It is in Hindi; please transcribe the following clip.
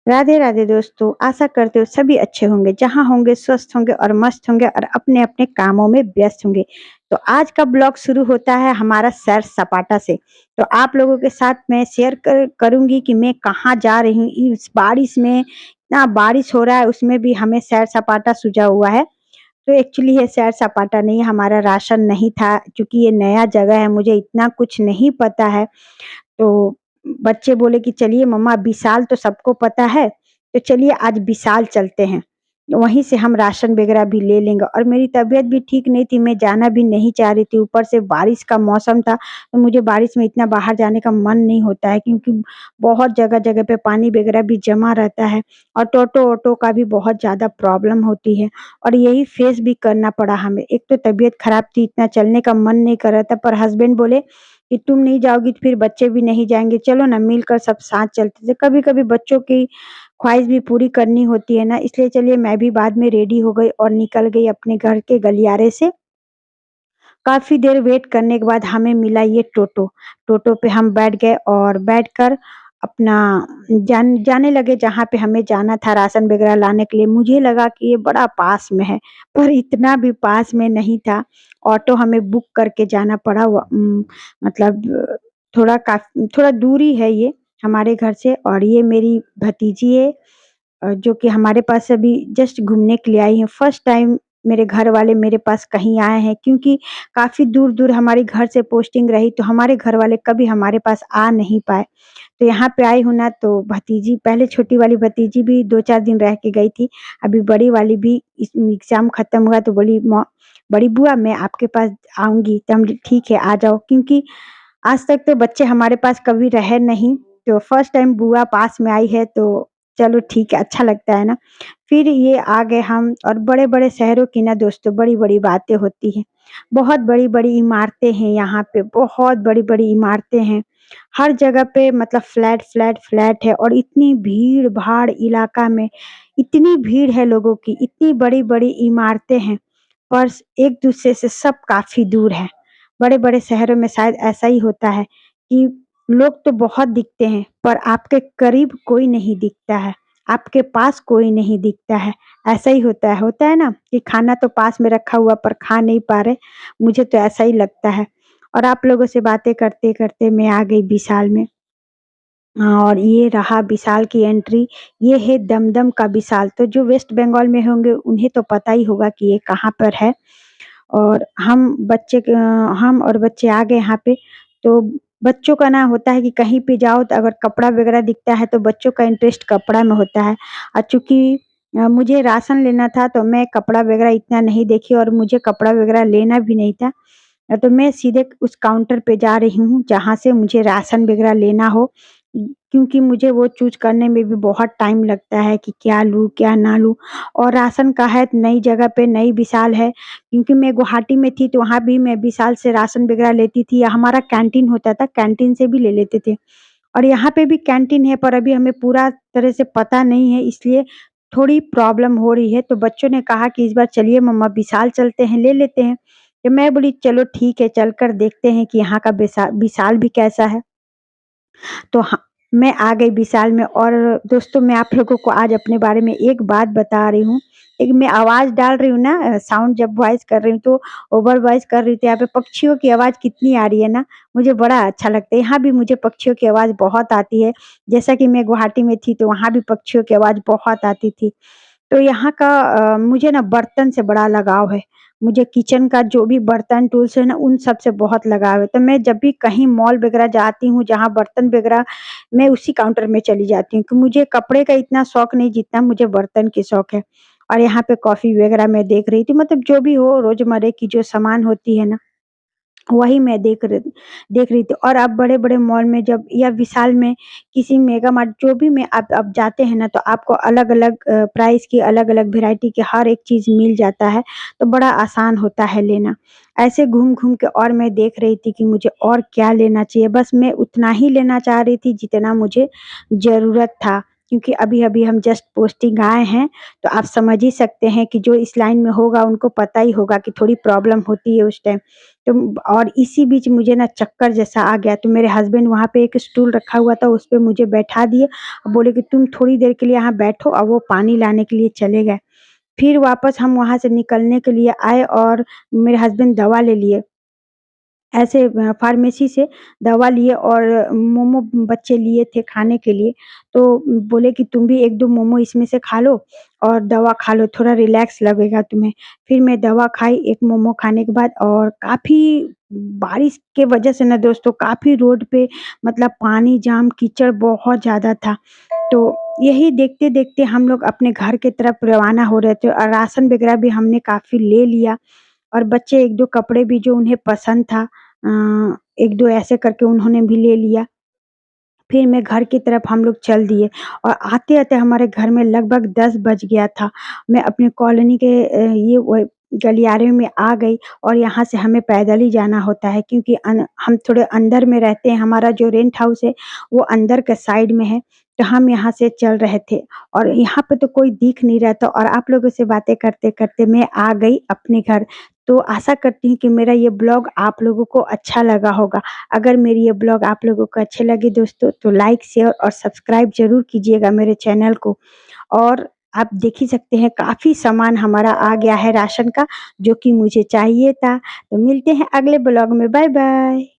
राधे राधे दोस्तों, आशा करते हो सभी अच्छे होंगे, जहाँ होंगे स्वस्थ होंगे और मस्त होंगे और अपने-अपने कामों में व्यस्त होंगे। तो आज का ब्लॉग शुरू होता है हमारा सैर-सपाटा से। तो आप लोगों के साथ मैं शेयर करूँगी कि मैं कहाँ जा रही हूँ इस बारिश में, इतना बारिश हो रहा है उसमें भी हमें सैर-सपाटा सूझा हुआ है। तो एक्चुअली ये सैर-सपाटा नहीं, हमारा राशन नहीं था क्योंकि ये नया जगह है, मुझे इतना कुछ नहीं पता है। तो बच्चे बोले कि चलिए मम्मा विशाल तो सबको पता है, तो चलिए आज विशाल चलते हैं। वहीं से हम राशन वगैरह भी ले लेंगे और मेरी तबीयत भी ठीक नहीं थी, मैं जाना भी नहीं चाह रही थी, ऊपर से बारिश का मौसम था, तो मुझे बारिश में इतना बाहर जाने का मन नहीं होता है क्योंकि बहुत जगह-जगह पे पानी वगैरह भी जमा रहता है और टोटो-ऑटो का भी बहुत ज़्यादा प्रॉब्लम होती है और यही फेस भी करना पड़ा हमें। एक तो तबीयत खराब थी, इतना चलने का मन नहीं कर रहा था, पर हस्बैंड बोले कि तुम नहीं जाओगी तो फिर बच्चे भी नहीं जाएँगे, चलो ना मिलकर सब साथ चलते थे। कभी-कभी बच्चों की ख्वाहिश भी पूरी करनी होती है ना, इसलिए चलिए मैं भी बाद में रेडी हो गई और निकल गई अपने घर के गलियारे से। काफ़ी देर वेट करने के बाद हमें मिला ये टोटो। टोटो पे हम बैठ गए और बैठकर अपना जाने लगे जहाँ पे हमें जाना था राशन वग़ैरह लाने के लिए। मुझे लगा कि ये बड़ा पास में है, पर इतना भी पास में नहीं था। ऑटो हमें बुक करके जाना पड़ा मतलब थोड़ा दूरी है ये हमारे घर से और ये मेरी भतीजी है जो कि हमारे पास अभी जस्ट घूमने के लिए आई हैं। फर्स्ट टाइम मेरे घर वाले मेरे पास कहीं आए हैं क्योंकि काफ़ी दूर-दूर हमारे घर से पोस्टिंग रही, तो हमारे घर वाले कभी हमारे पास आ नहीं पाए। तो यहाँ पे आई हूँ ना तो भतीजी पहले छोटी वाली भतीजी भी 2-4 दिन रह के गई थी। अभी बड़ी वाली भी इस एग्ज़ाम खत्म हुआ तो बोली बड़ी बुआ मैं आपके पास आऊँगी। तो हम बोले ठीक है आ जाओ क्योंकि आज तक तो बच्चे हमारे पास कभी रहे नहीं, तो फर्स्ट टाइम बुआ पास में आई है तो चलो ठीक है, अच्छा लगता है ना। फिर ये आ गए हम और बड़े-बड़े शहरों की ना दोस्तों बड़ी-बड़ी बातें होती हैं। बहुत बड़ी-बड़ी इमारतें हैं यहाँ पे, बहुत बड़ी-बड़ी इमारतें हैं। हर जगह पे मतलब फ्लैट, फ्लैट, फ्लैट है और इतनी भीड़-भाड़ इलाका में, इतनी भीड़ है लोगों की, इतनी बड़ी-बड़ी इमारतें हैं, पर एक-दूसरे से सब काफ़ी दूर हैं। बड़े-बड़े शहरों में शायद ऐसा ही होता है कि लोग तो बहुत दिखते हैं, पर आपके करीब कोई नहीं दिखता है, आपके पास कोई नहीं दिखता है। ऐसा ही होता है ना कि खाना तो पास में रखा हुआ पर खा नहीं पा रहे, मुझे तो ऐसा ही लगता है। और आप लोगों से बातें करते-करते मैं आ गई विशाल में। और ये रहा विशाल की एंट्री, ये है दमदम का विशाल, तो जो वेस्ट बंगाल में होंगे उन्हें तो पता ही होगा कि ये कहाँ पर है। और हम और बच्चे आ गए यहाँ पे, तो बच्चों का ना होता है कि कहीं पे जाओ तो अगर कपड़ा वगैरह दिखता है तो बच्चों का इंटरेस्ट कपड़ा में होता है। चूँकि मुझे राशन लेना था तो मैं कपड़ा वगैरह इतना नहीं देखी और मुझे कपड़ा वगैरह लेना भी नहीं था। तो मैं सीधे उस काउंटर पे जा रही हूँ जहाँ से मुझे राशन वगैरह लेना हो क्योंकि मुझे वो चूज़ करने में भी बहुत टाइम लगता है कि क्या लूँ, क्या ना लूँ और राशन का है नई जगह पे नई विशाल है क्योंकि मैं गुवाहाटी में थी तो वहाँ भी मैं विशाल से राशन वगैरह लेती थी या हमारा कैंटीन होता था, कैंटीन से भी ले लेते थे। और यहाँ पे भी कैंटीन है पर अभी हमें पूरा तरह से पता नहीं है इसलिए थोड़ी प्रॉब्लम हो रही है। तो बच्चों ने कहा कि इस बार चलिए मम्मा विशाल चलते हैं, ले लेते हैं। तो मैं बोली चलो ठीक है चलकर देखते हैं कि यहाँ का विशाल भी कैसा है। तो हाँ, मैं आ गई विशाल में और दोस्तों मैं आप लोगों को आज अपने बारे में एक बात बता रही हूँ। एक मैं आवाज़ डाल रही हूँ ना साउंड जब वॉइस कर रही हूँ तो ओवर वॉइस कर रही थी यहाँ पे पक्षियों की आवाज़ कितनी आ रही है ना, मुझे बड़ा अच्छा लगता है। यहाँ भी मुझे पक्षियों की आवाज़ बहुत आती है। जैसा कि मैं गुवाहाटी में थी तो वहाँ भी पक्षियों की आवाज़ बहुत आती थी। तो यहाँ का मुझे ना बर्तन से बड़ा लगाव है। मुझे किचन का जो भी बर्तन टूल्स है ना, उन सब से बहुत लगाव है। तो मैं जब भी कहीं मॉल वगैरह जाती हूँ, जहाँ बर्तन वगैरह मैं उसी काउंटर में चली जाती हूँ कि मुझे कपड़े का इतना शौक नहीं जितना मुझे बर्तन की शौक है। और यहाँ पे कॉफ़ी वगैरह मैं देख रही थी मतलब जो भी हो रोज़मर्रे की जो सामान होती है ना वही मैं देख रही थी और अब बड़े-बड़े मॉल में जब या विशाल में किसी मेगा मार्ट जो भी में आप जाते हैं ना तो आपको अलग-अलग प्राइस की अलग-अलग वैरायटी की हर एक चीज़ मिल जाता है, तो बड़ा आसान होता है लेना। ऐसे घूम-घूम के और मैं देख रही थी कि मुझे और क्या लेना चाहिए, बस मैं उतना ही लेना चाह रही थी जितना मुझे ज़रूरत था। क्योंकि अभी-अभी हम जस्ट पोस्टिंग आए हैं, तो आप समझ ही सकते हैं कि जो इस लाइन में होगा उनको पता ही होगा कि थोड़ी प्रॉब्लम होती है उस टाइम। तो और इसी बीच मुझे ना चक्कर जैसा आ गया, तो मेरे हस्बैंड वहाँ पे एक स्टूल रखा हुआ था, उस पे मुझे बैठा दिए और बोले कि तुम थोड़ी देर के लिए यहाँ बैठो, और वो पानी लाने के लिए चले गए। फिर वापस हम वहाँ से निकलने के लिए आए और मेरे हस्बैंड दवा ले लिए। ऐसे फार्मेसी से दवा लिए और मोमो बच्चे लिए थे खाने के लिए, तो बोले कि तुम भी 1-2 मोमो इसमें से खा लो और दवा खा लो, थोड़ा रिलैक्स लगेगा तुम्हें। फिर मैं दवा खाई 1 मोमो खाने के बाद, और काफ़ी बारिश के वजह से ना दोस्तों काफ़ी रोड पे मतलब पानी जाम, कीचड़ बहुत ज़्यादा था। तो यही देखते-देखते हम लोग अपने घर की तरफ रवाना हो रहे थे, और राशन वगैरह भी हमने काफ़ी ले लिया, और बच्चे 1-2 कपड़े भी जो उन्हें पसंद था 1-2 ऐसे करके उन्होंने भी ले लिया। फिर मैं घर की तरफ हम लोग चल दिए, और आते-आते हमारे घर में लगभग 10 बज गया था। मैं अपने कॉलोनी के ये व गलियारे में आ गई, और यहाँ से हमें पैदल ही जाना होता है, क्योंकि हम थोड़े अंदर में रहते हैं, हमारा जो रेंट हाउस है वो अंदर के साइड में है, तो हम यहाँ से चल रहे थे, और यहाँ पे तो कोई दिख नहीं रहा था, और आप लोगों से बातें करते-करते मैं आ गई अपने घर। तो आशा करती हूँ कि मेरा ये ब्लॉग आप लोगों को अच्छा लगा होगा। अगर मेरी ये ब्लॉग आप लोगों को अच्छे लगे दोस्तों, तो लाइक, शेयर और सब्सक्राइब ज़रूर कीजिएगा मेरे चैनल को। और आप देख ही सकते हैं काफ़ी सामान हमारा आ गया है राशन का, जो कि मुझे चाहिए था। तो मिलते हैं अगले ब्लॉग में, बाय बाय।